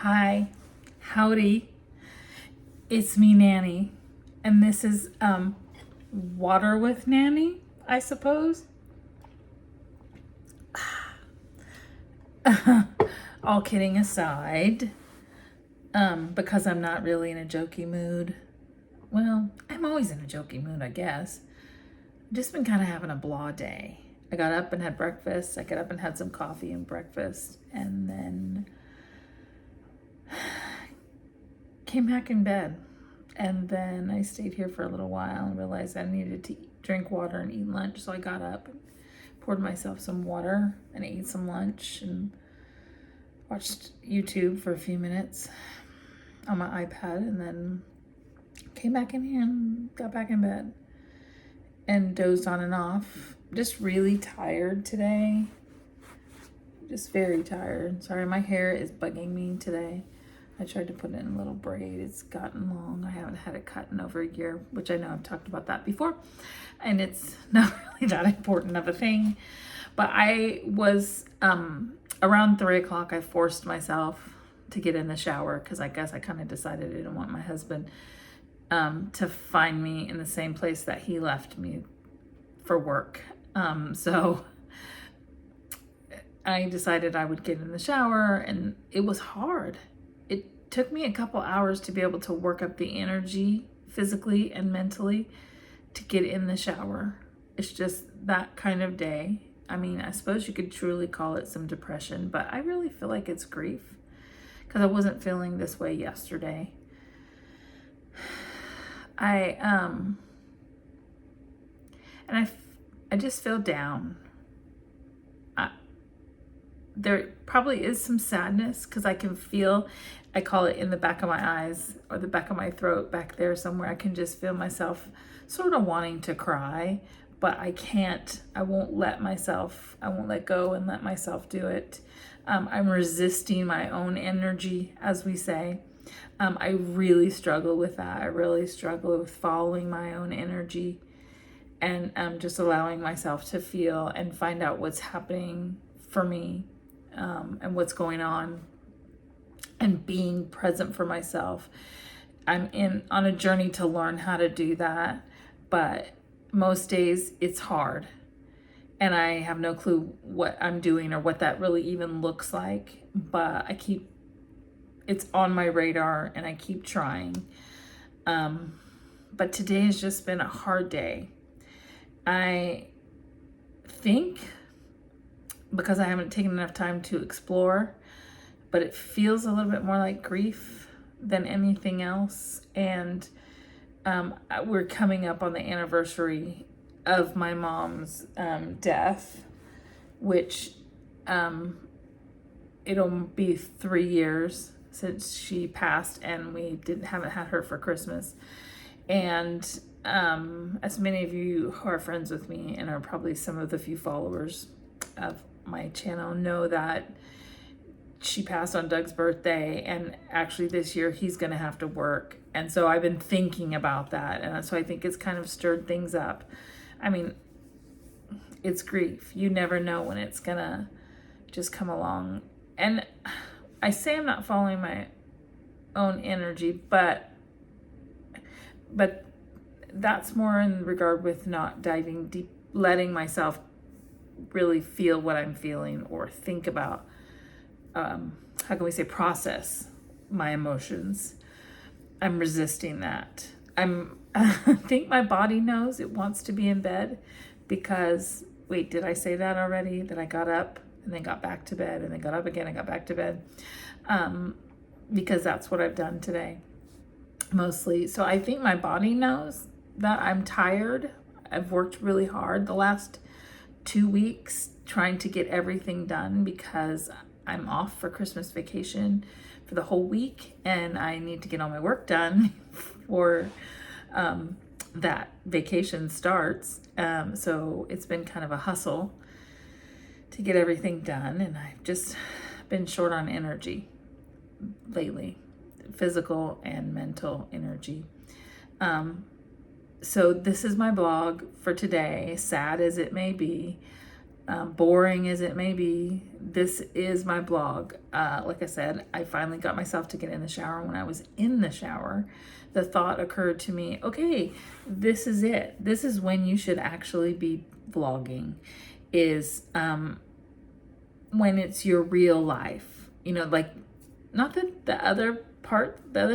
Hi, howdy. It's me, Nanny, and this is water with Nanny, I suppose. All kidding aside, because I'm not really in a jokey mood. Well, I'm always in a jokey mood, I guess. I've just been kind of having a blah day. I got up and had breakfast. I got up and had some coffee and breakfast, and then came back in bed. And then I stayed here for a little while and realized I needed to drink water and eat lunch. So I got up and poured myself some water and ate some lunch and watched YouTube for a few minutes on my iPad, and then came back in here and got back in bed and dozed on and off. Just really tired today. Just very tired. Sorry, my hair is bugging me today. I tried to put it in a little braid. It's gotten long. I haven't had it cut in over a year, which I know I've talked about that before. And it's not really that important of a thing. But I was, around 3 o'clock, I forced myself to get in the shower because I guess I kind of decided I didn't want my husband to find me in the same place that he left me for work. So I decided I would get in the shower, and it was hard. It took me a couple hours to be able to work up the energy physically and mentally to get in the shower. It's just that kind of day. I mean, I suppose you could truly call it some depression, but I really feel like it's grief because I wasn't feeling this way yesterday. I just feel down. There probably is some sadness because I can feel, I call it in the back of my eyes or the back of my throat, back there somewhere. I can just feel myself sort of wanting to cry, but I can't. I won't let go and let myself do it. I'm resisting my own energy, as we say. I really struggle with that. I really struggle with following my own energy and just allowing myself to feel and find out what's happening for me. And what's going on, and being present for myself. I'm on a journey to learn how to do that, but most days it's hard, and I have no clue what I'm doing or what that really even looks like, but it's on my radar and I keep trying. But today has just been a hard day. I think because I haven't taken enough time to explore, but it feels a little bit more like grief than anything else. And we're coming up on the anniversary of my mom's death, which it'll be 3 years since she passed, and we haven't had her for Christmas. And as many of you who are friends with me and are probably some of the few followers of my channel know, that she passed on Doug's birthday, and actually this year he's going to have to work. And so I've been thinking about that, and so I think it's kind of stirred things up. I mean, it's grief. You never know when it's going to just come along. And I say I'm not following my own energy, but that's more in regard with not diving deep, letting myself really feel what I'm feeling, or think about, how can we say, process my emotions. I'm resisting that. I think my body knows it wants to be in bed because, wait, did I say that already? That I got up and then got back to bed and then got up again and got back to bed, because that's what I've done today mostly. So I think my body knows that I'm tired. I've worked really hard the last 2 weeks trying to get everything done because I'm off for Christmas vacation for the whole week, and I need to get all my work done before that vacation starts. So it's been kind of a hustle to get everything done, and I've just been short on energy lately, physical and mental energy. So this is my blog for today, sad as it may be. boring as it may be, this is my blog. Like I said, I finally got myself to get in the shower. When I was in the shower, the thought occurred to me, okay, this is it. This is when you should actually be vlogging, is when it's your real life. You know, like, not that the other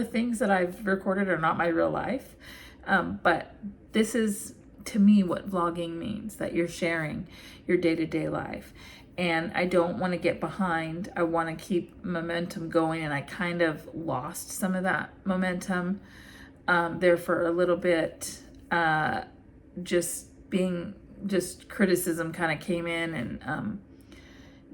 things that I've recorded are not my real life, but this is, to me, what vlogging means, that you're sharing your day-to-day life. And I don't want to get behind. I want to keep momentum going, and I kind of lost some of that momentum there for a little bit. Just criticism kind of came in and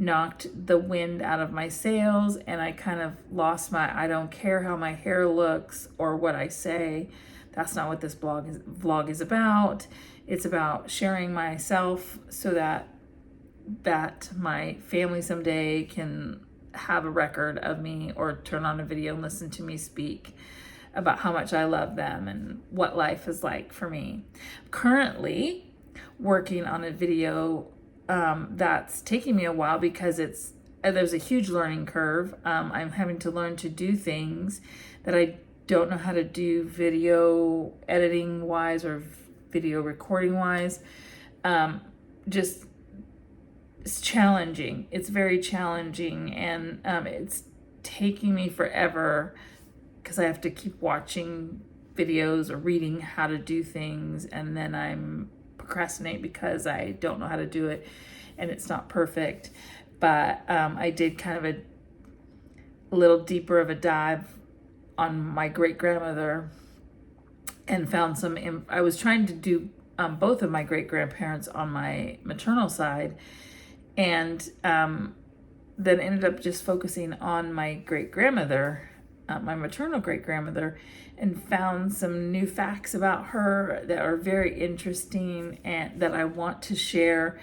knocked the wind out of my sails, and I kind of lost I don't care how my hair looks or what I say. That's not what this vlog is about. It's about sharing myself so that my family someday can have a record of me, or turn on a video and listen to me speak about how much I love them and what life is like for me. Currently working on a video that's taking me a while because there's a huge learning curve. I'm having to learn to do things that I don't know how to do video editing wise or video recording wise. It's challenging. It's very challenging, and it's taking me forever because I have to keep watching videos or reading how to do things, and then I'm procrastinate because I don't know how to do it and it's not perfect. But I did kind of a little deeper of a dive on my great-grandmother and found I was trying to do both of my great-grandparents on my maternal side, and then ended up just focusing on my great-grandmother, my maternal great-grandmother, and found some new facts about her that are very interesting and that I want to share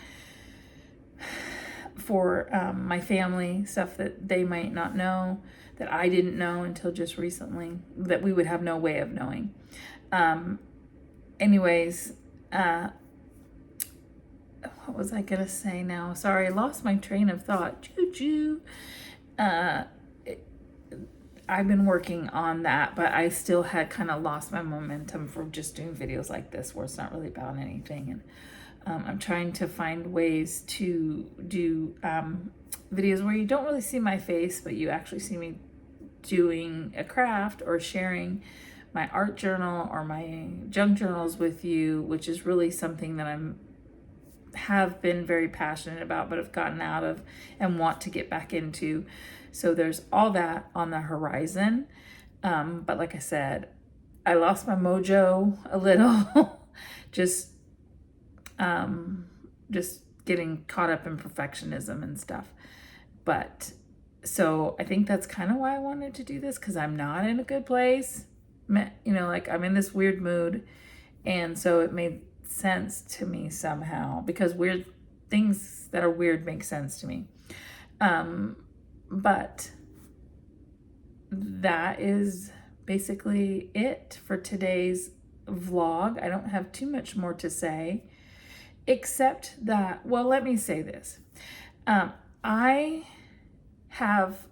for my family, stuff that they might not know, that I didn't know until just recently, that we would have no way of knowing. Anyways, what was I gonna say now? Sorry, I lost my train of thought. Choo-choo. I've been working on that, but I still had kind of lost my momentum for just doing videos like this where it's not really about anything. And I'm trying to find ways to do videos where you don't really see my face, but you actually see me doing a craft or sharing my art journal or my junk journals with you, which is really something that have been very passionate about, but have gotten out of and want to get back into. So there's all that on the horizon. But like I said, I lost my mojo a little, just getting caught up in perfectionism and stuff. But so I think that's kind of why I wanted to do this, because I'm not in a good place. You know, like, I'm in this weird mood. And so it made sense to me somehow, because weird things that are weird make sense to me. But that is basically it for today's vlog. I don't have too much more to say, except that, well, let me say this. I have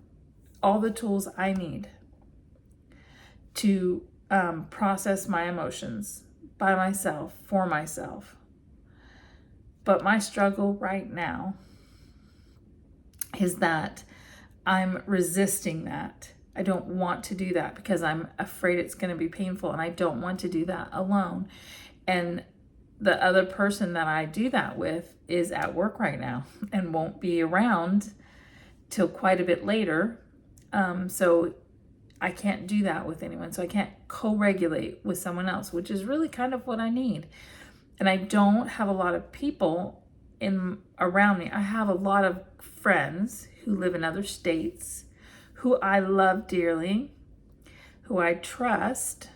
all the tools I need to process my emotions by myself, for myself. But my struggle right now is that I'm resisting that. I don't want to do that because I'm afraid it's going to be painful, and I don't want to do that alone. And the other person that I do that with is at work right now and won't be around till quite a bit later. So I can't do that with anyone. So I can't co-regulate with someone else, which is really kind of what I need. And I don't have a lot of people around me. I have a lot of friends who live in other states, who I love dearly, who I trust,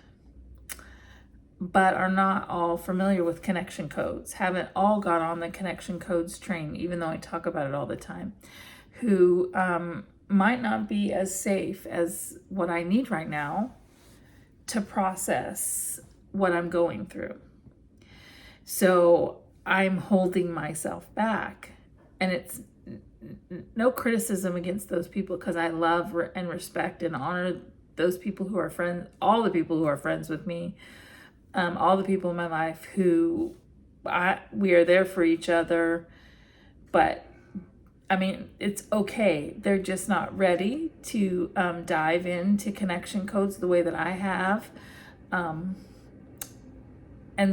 but are not all familiar with connection codes, haven't all got on the connection codes train, even though I talk about it all the time, who might not be as safe as what I need right now to process what I'm going through. So I'm holding myself back and it's no criticism against those people, because I love and respect and honor those people who are friends, all the people who are friends with me, all the people in my life who we are there for each other. But I mean, it's okay. They're just not ready to dive into connection codes the way that I have. And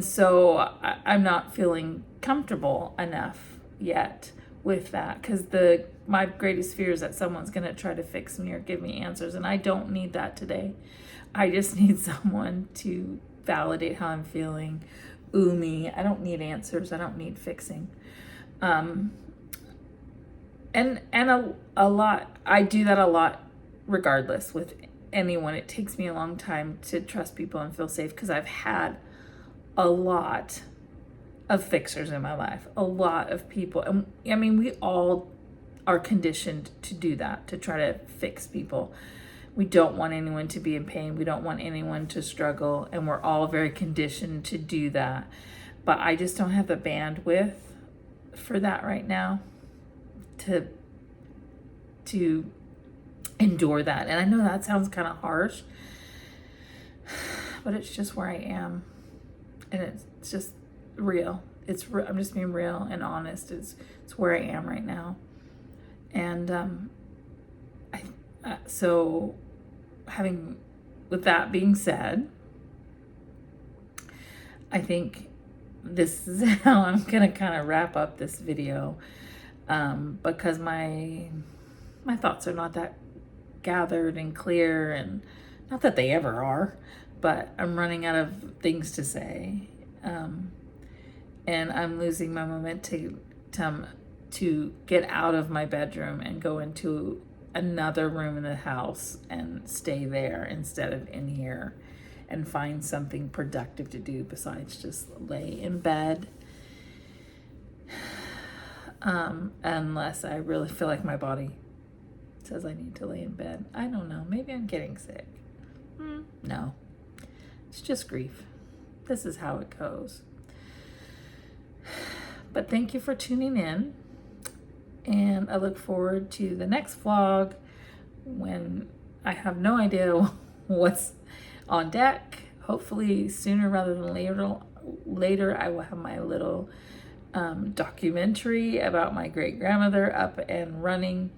so I'm not feeling comfortable enough yet with that, because my greatest fear is that someone's going to try to fix me or give me answers, and I don't need that today. I just need someone to validate how I'm feeling. Me. I don't need answers. I don't need fixing. And a lot, I do that a lot regardless with anyone. It takes me a long time to trust people and feel safe, because I've had a lot of fixers in my life, a lot of people. And I mean, we all are conditioned to do that, to try to fix people. We don't want anyone to be in pain. We don't want anyone to struggle. And we're all very conditioned to do that. But I just don't have the bandwidth for that right now to endure that. And I know that sounds kind of harsh, but it's just where I am. And it's just real. I'm just being real and honest. It's where I am right now. And so with that being said, I think this is how I'm gonna kind of wrap up this video, because my thoughts are not that gathered and clear, and not that they ever are, but I'm running out of things to say, and I'm losing my momentum to get out of my bedroom and go into another room in the house and stay there instead of in here, and find something productive to do besides just lay in bed, unless I really feel like my body says I need to lay in bed. I don't know, maybe I'm getting sick. No, it's just grief. This is how it goes. But thank you for tuning in, and I look forward to the next vlog, when I have no idea what's on deck. Hopefully sooner rather than later I will have my little documentary about my great grandmother up and running,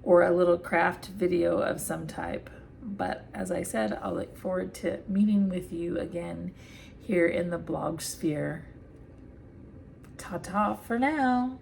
or a little craft video of some type. But as I said, I'll look forward to meeting with you again here in the blog sphere. Ta-ta for now.